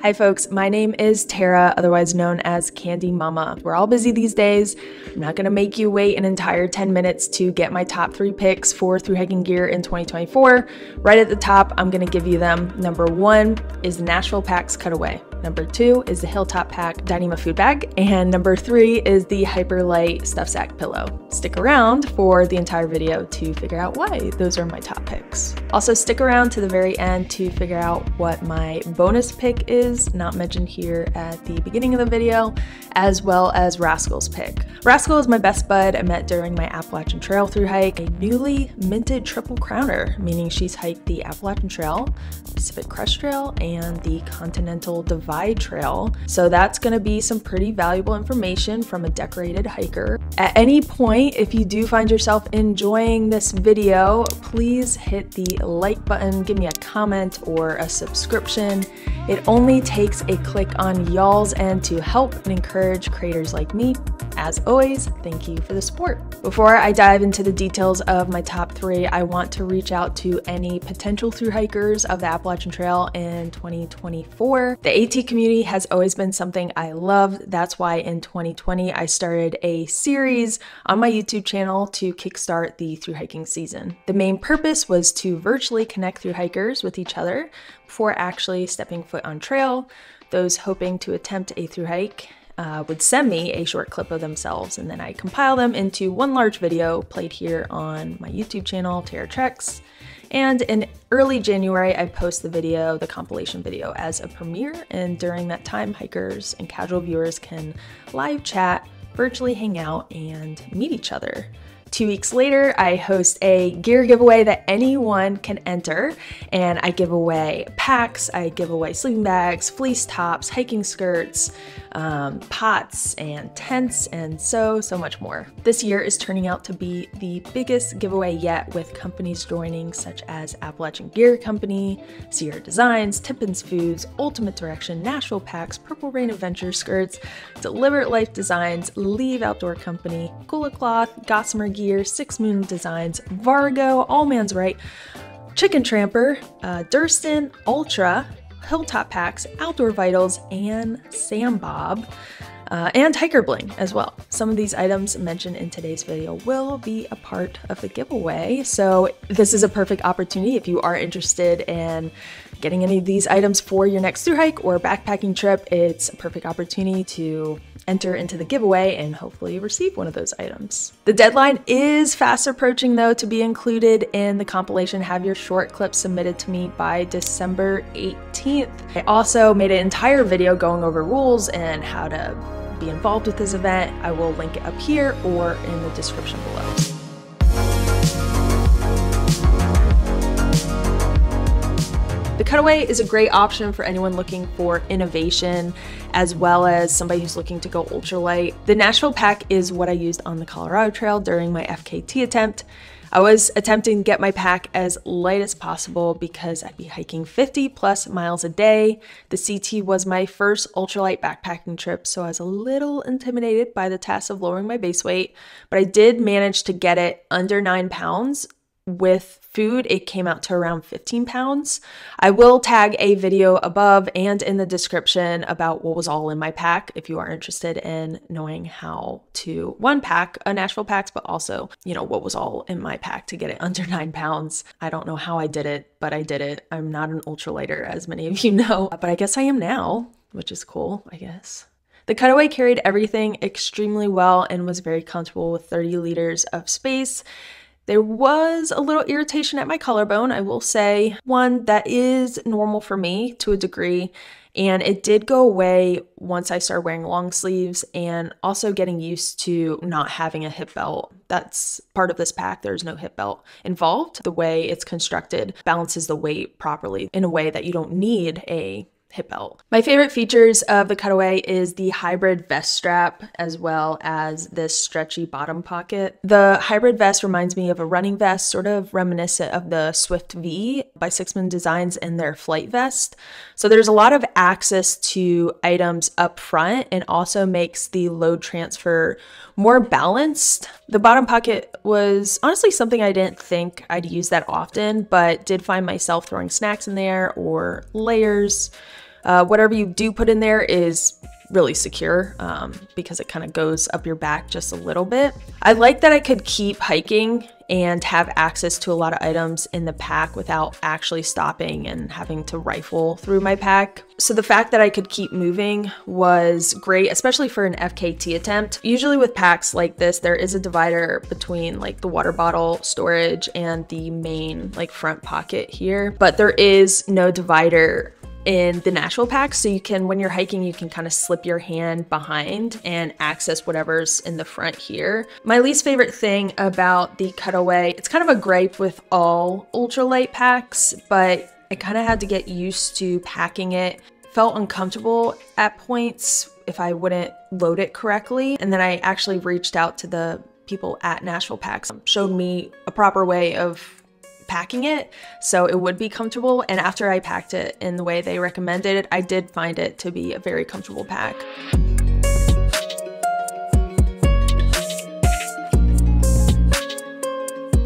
Hi folks, my name is Tara, otherwise known as Candy Mama. We're all busy these days. I'm not gonna make you wait an entire 10 minutes to get my top 3 picks for through hiking gear in 2024. Right at the top, I'm gonna give you them. Number 1 is the Nashville Cutaway. Number 2 is the Hilltop Pack Dyneema food bag. And number 3 is the Hyperlite stuff sack pillow. Stick around for the entire video to figure out why those are my top picks. Also stick around to the very end to figure out what my bonus pick is, not mentioned here at the beginning of the video, as well as Rascal's pick. Rascal is my best bud I met during my Appalachian Trail through hike, a newly minted triple crowner, meaning she's hiked the Appalachian Trail, Pacific Crest Trail, and the Continental Divide Trail. So that's gonna be some pretty valuable information from a decorated hiker. At any point, if you do find yourself enjoying this video, please hit the like button, give me a comment or a subscription. It only takes a click on y'all's end to help and encourage creators like me. As always, thank you for the support. Before I dive into the details of my top 3, I want to reach out to any potential through hikers of the Appalachian Trail in 2024. The AT community has always been something I love. That's why in 2020, I started a series on my YouTube channel to kickstart the through hiking season. The main purpose was to virtually connect through hikers with each other before actually stepping foot on trail. Those hoping to attempt a through hike would send me a short clip of themselves, and then I compile them into one large video played here on my YouTube channel, Tara Treks. And in early January, I post the compilation video as a premiere, and during that time, hikers and casual viewers can live chat, virtually hang out, and meet each other. 2 weeks later, I host a gear giveaway that anyone can enter, and I give away packs, I give away sleeping bags, fleece tops, hiking skirts, pots and tents, and so much more. This year is turning out to be the biggest giveaway yet, with companies joining such as Appalachian Gear Company, Sierra Designs, Tippins Foods, Ultimate Direction, Nashville Packs, Purple Rain Adventure Skirts, Deliberate Life Designs, Leave Outdoor Company, Gula Cloth, Gossamer Gear, Six Moon Designs, Vargo, All Man's Right, Chicken Tramper, Durston, Ultra, Hilltop Packs, Outdoor Vitals, and Sam Bob, and Hiker Bling as well. Some of these items mentioned in today's video will be a part of the giveaway, so this is a perfect opportunity if you are interested in getting any of these items for your next through hike or backpacking trip. It's a perfect opportunity to enter into the giveaway and hopefully receive one of those items. The deadline is fast approaching though to be included in the compilation. Have your short clip submitted to me by December 18th. I also made an entire video going over rules and how to be involved with this event. I will link it up here or in the description below. The Cutaway is a great option for anyone looking for innovation, as well as somebody who's looking to go ultralight. The Nashville pack is what I used on the Colorado Trail during my FKT attempt. I was attempting to get my pack as light as possible because I'd be hiking 50+ miles a day. The CT was my first ultralight backpacking trip, so I was a little intimidated by the task of lowering my base weight, but I did manage to get it under 9 pounds. With food, it came out to around 15 pounds. I will tag a video above and in the description about what was all in my pack if you are interested in knowing how to pack a Nashville packs, but also, what was all in my pack to get it under 9 pounds. I don't know how I did it, but I did it. I'm not an ultralighter, as many of you know, but I guess I am now, which is cool, I guess. The Cutaway carried everything extremely well and was very comfortable with 30 liters of space. There was a little irritation at my collarbone, I will say. One that is normal for me to a degree, and it did go away once I started wearing long sleeves and also getting used to not having a hip belt. That's part of this pack. There's no hip belt involved. The way it's constructed balances the weight properly in a way that you don't need a hip belt. My favorite features of the Cutaway is the hybrid vest strap, as well as this stretchy bottom pocket. The hybrid vest reminds me of a running vest, sort of reminiscent of the Swift V by Six Moon Designs in their flight vest. So there's a lot of access to items up front and also makes the load transfer more balanced. The bottom pocket was honestly something I didn't think I'd use that often, but did find myself throwing snacks in there or layers. Whatever you do put in there is really secure because it kind of goes up your back just a little bit. I like that I could keep hiking and have access to a lot of items in the pack without actually stopping and having to rifle through my pack. So the fact that I could keep moving was great, especially for an FKT attempt. Usually with packs like this, there is a divider between like the water bottle storage and the main like front pocket here, but there is no divider in the Nashville pack, so you can, when you're hiking, you can kind of slip your hand behind and access whatever's in the front here. My least favorite thing about the Cutaway, it's kind of a gripe with all ultralight packs, but I kind of had to get used to packing it. Felt uncomfortable at points if I wouldn't load it correctly. And then I actually reached out to the people at Nashville Packs, showed me a proper way of packing it so it would be comfortable, and after I packed it in the way they recommended, I did find it to be a very comfortable pack.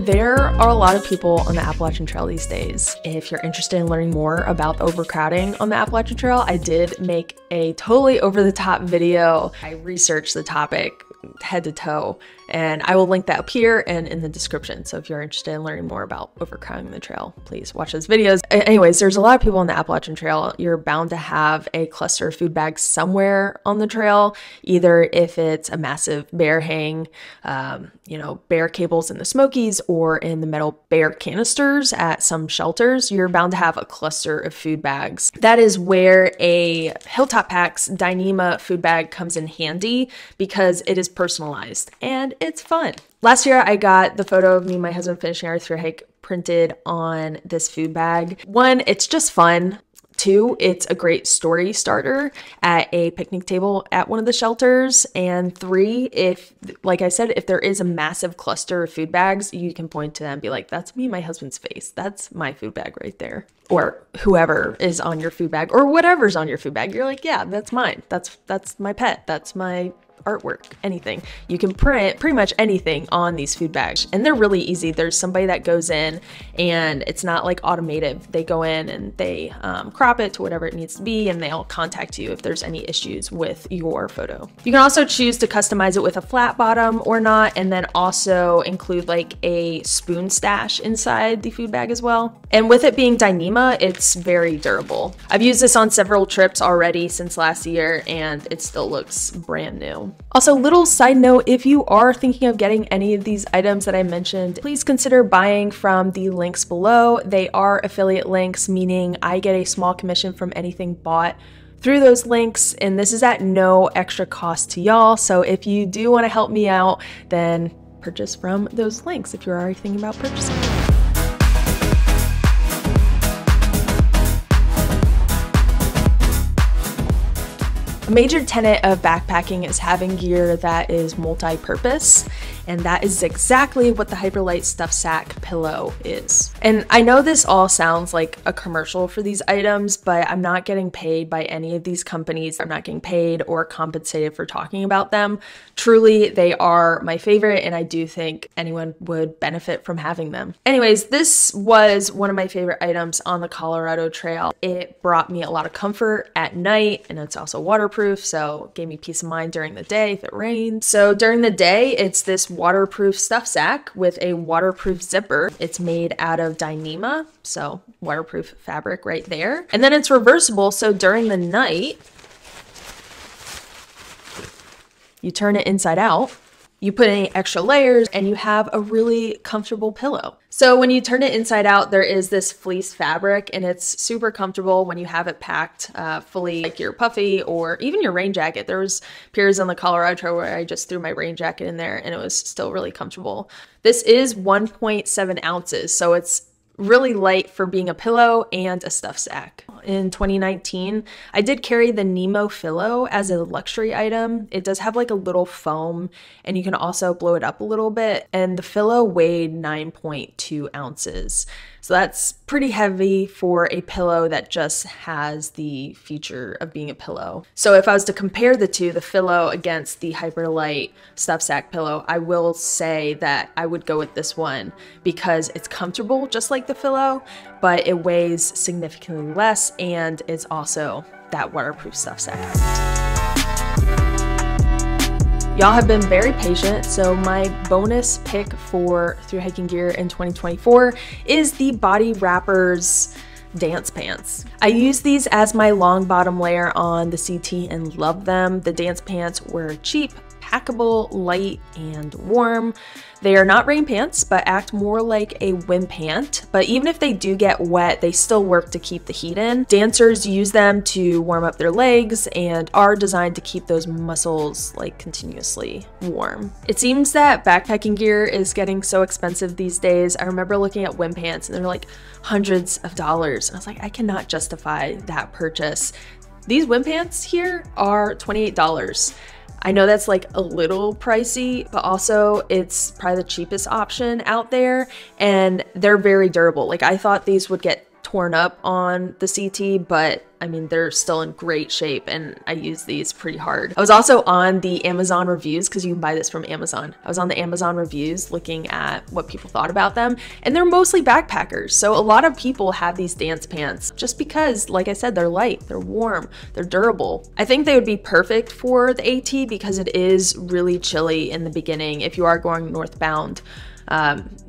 There are a lot of people on the Appalachian Trail these days. If you're interested in learning more about overcrowding on the Appalachian Trail, I did make a totally over-the-top video. I researched the topic head to toe, and I will link that up here and in the description. So if you're interested in learning more about overcrowding the trail, please watch those videos. Anyways, there's a lot of people on the Appalachian Trail. You're bound to have a cluster of food bags somewhere on the trail, either if it's a massive bear hang, you know, bear cables in the Smokies, or in the metal bear canisters at some shelters. You're bound to have a cluster of food bags. That is where a Hilltop Packs Dyneema food bag comes in handy because it is personalized and it's fun. Last year I got the photo of me and my husband finishing our thru hike printed on this food bag. One, it's just fun. Two, it's a great story starter at a picnic table at one of the shelters. And three, if, like I said, if there is a massive cluster of food bags, you can point to them and be like, that's me and my husband's face. That's my food bag right there. Or whoever is on your food bag, or whatever's on your food bag. You're like, yeah, that's mine. That's my pet. That's my artwork, anything. You can print pretty much anything on these food bags, and they're really easy. There's somebody that goes in, and it's not like automated. They go in and they crop it to whatever it needs to be, and they'll contact you if there's any issues with your photo. You can also choose to customize it with a flat bottom or not, and then also include like a spoon stash inside the food bag as well. And with it being Dyneema, it's very durable. I've used this on several trips already since last year, and it still looks brand new. Also, little side note, if you are thinking of getting any of these items that I mentioned, please consider buying from the links below. They are affiliate links, meaning I get a small commission from anything bought through those links, and this is at no extra cost to y'all. So if you do want to help me out, then purchase from those links if you're already thinking about purchasing. A major tenet of backpacking is having gear that is multi-purpose, and that is exactly what the Hyperlite stuff sack pillow is. And I know this all sounds like a commercial for these items, but I'm not getting paid by any of these companies. I'm not getting paid or compensated for talking about them. Truly, they are my favorite, and I do think anyone would benefit from having them. Anyways, this was one of my favorite items on the Colorado Trail. It brought me a lot of comfort at night, and it's also waterproof, so it gave me peace of mind during the day if it rained. So during the day, it's this waterproof stuff sack with a waterproof zipper. It's made out of Dyneema, so waterproof fabric right there. And then it's reversible, so during the night, you turn it inside out, you put any extra layers, and you have a really comfortable pillow. So when you turn it inside out, there is this fleece fabric, and it's super comfortable when you have it packed fully, like your puffy or even your rain jacket. There was periods on the Colorado Trail where I just threw my rain jacket in there and it was still really comfortable. This is 1.7 ounces, so it's really light for being a pillow and a stuff sack. In 2019, I did carry the Nemo Pillow as a luxury item. It does have like a little foam, and you can also blow it up a little bit, and the pillow weighed 9.2 ounces. So that's pretty heavy for a pillow that just has the feature of being a pillow. So if I was to compare the two, the pillow against the Hyperlite stuff sack pillow, I will say that I would go with this one because it's comfortable just like the pillow, but it weighs significantly less and it's also that waterproof stuff set. Y'all have been very patient, so my bonus pick for Thru Hiking gear in 2024 is the Body Wrappers dance pants. I use these as my long bottom layer on the CT and love them. The dance pants were cheap, packable, light, and warm. They are not rain pants, but act more like a wind pant. But even if they do get wet, they still work to keep the heat in. Dancers use them to warm up their legs and are designed to keep those muscles like continuously warm. It seems that backpacking gear is getting so expensive these days. I remember looking at wind pants and they're like hundreds of dollars. And I was like, I cannot justify that purchase. These wind pants here are $28. I know that's like a little pricey, but also it's probably the cheapest option out there, and they're very durable. Like, I thought these would get torn up on the CT, but I mean, they're still in great shape, and I use these pretty hard. I was also on the Amazon reviews, because you can buy this from Amazon. I was on the Amazon reviews looking at what people thought about them, and they're mostly backpackers. So a lot of people have these dance pants just because, like I said, they're light, they're warm, they're durable. I think they would be perfect for the AT because it is really chilly in the beginning if you are going northbound.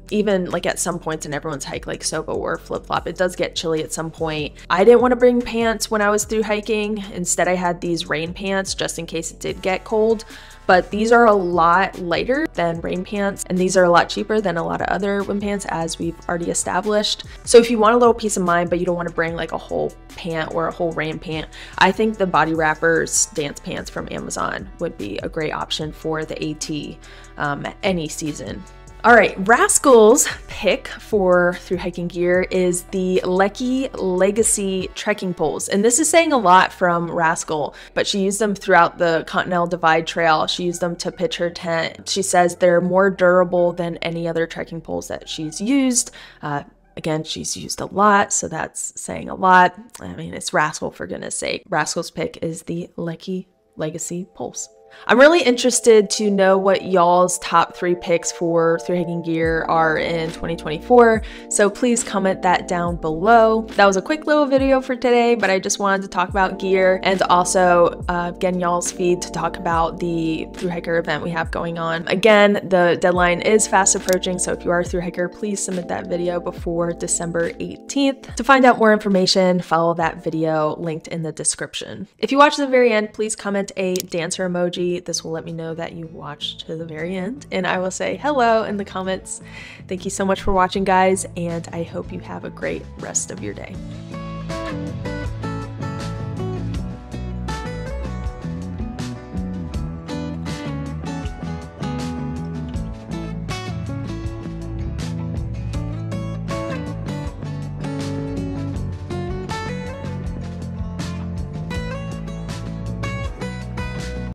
Even like at some points in everyone's hike, like Sobo or flip-flop, it does get chilly at some point. I didn't want to bring pants when I was through hiking. Instead, I had these rain pants just in case it did get cold. But these are a lot lighter than rain pants, and these are a lot cheaper than a lot of other wind pants, as we've already established. So if you want a little peace of mind, but you don't want to bring like a whole pant or a whole rain pant, I think the Body Wrappers dance pants from Amazon would be a great option for the AT any season. All right, Rascal's pick for Thru Hiking gear is the Lecky Legacy trekking poles. And this is saying a lot from Rascal, but she used them throughout the Continental Divide Trail. She used them to pitch her tent. She says they're more durable than any other trekking poles that she's used. Again, she's used a lot, so that's saying a lot. I mean, it's Rascal, for goodness sake. Rascal's pick is the Lecky Legacy poles. I'm really interested to know what y'all's top 3 picks for Thru Hiking gear are in 2024, so please comment that down below. That was a quick little video for today, but I just wanted to talk about gear and also get in y'all's feed to talk about the Thru Hiker event we have going on. Again, the deadline is fast approaching, so if you are a Thru Hiker, please submit that video before December 18th. To find out more information, follow that video linked in the description. If you watch to the very end, please comment a dancer emoji. This will let me know that you watched to the very end, and I will say hello in the comments. Thank you so much for watching, guys, and I hope you have a great rest of your day.